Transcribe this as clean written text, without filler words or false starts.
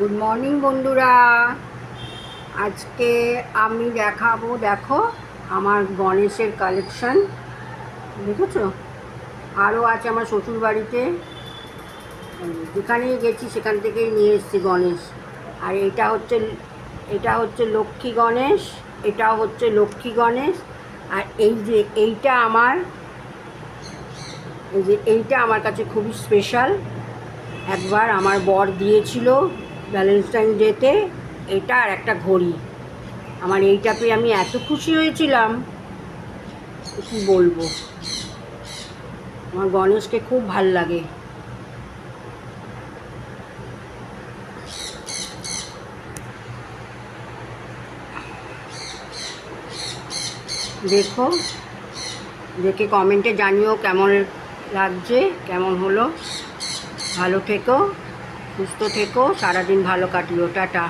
Good morning বন্ধুরা। আজকে আমি দেখাবো, দেখো আমার গণেশের কালেকশন। দেখেছো? আরও আছে আমার শ্বশুর বাড়িতে, যেখানেই গেছি সেখান থেকেই নিয়ে এসেছি গণেশ। আর এটা হচ্ছে লক্ষ্মী গণেশ, এটাও হচ্ছে লক্ষ্মী গণেশ। আর এইটা আমার কাছে খুবই স্পেশাল। একবার আমার বর দিয়েছিল ভ্যালেন্টাইন ডেতে, এটা আর একটা ঘড়ি। আমার এইটা পেয়ে আমি এত খুশি হয়েছিলাম, কি বলবো। আমার গণেশকে খুব ভাল লাগে। দেখো, দেখে কমেন্টে জানিও কেমন লাগছে, কেমন হলো। ভালো থেকো, সুস্থ থেকো, সারাদিন ভালো কাটিও। টাটা।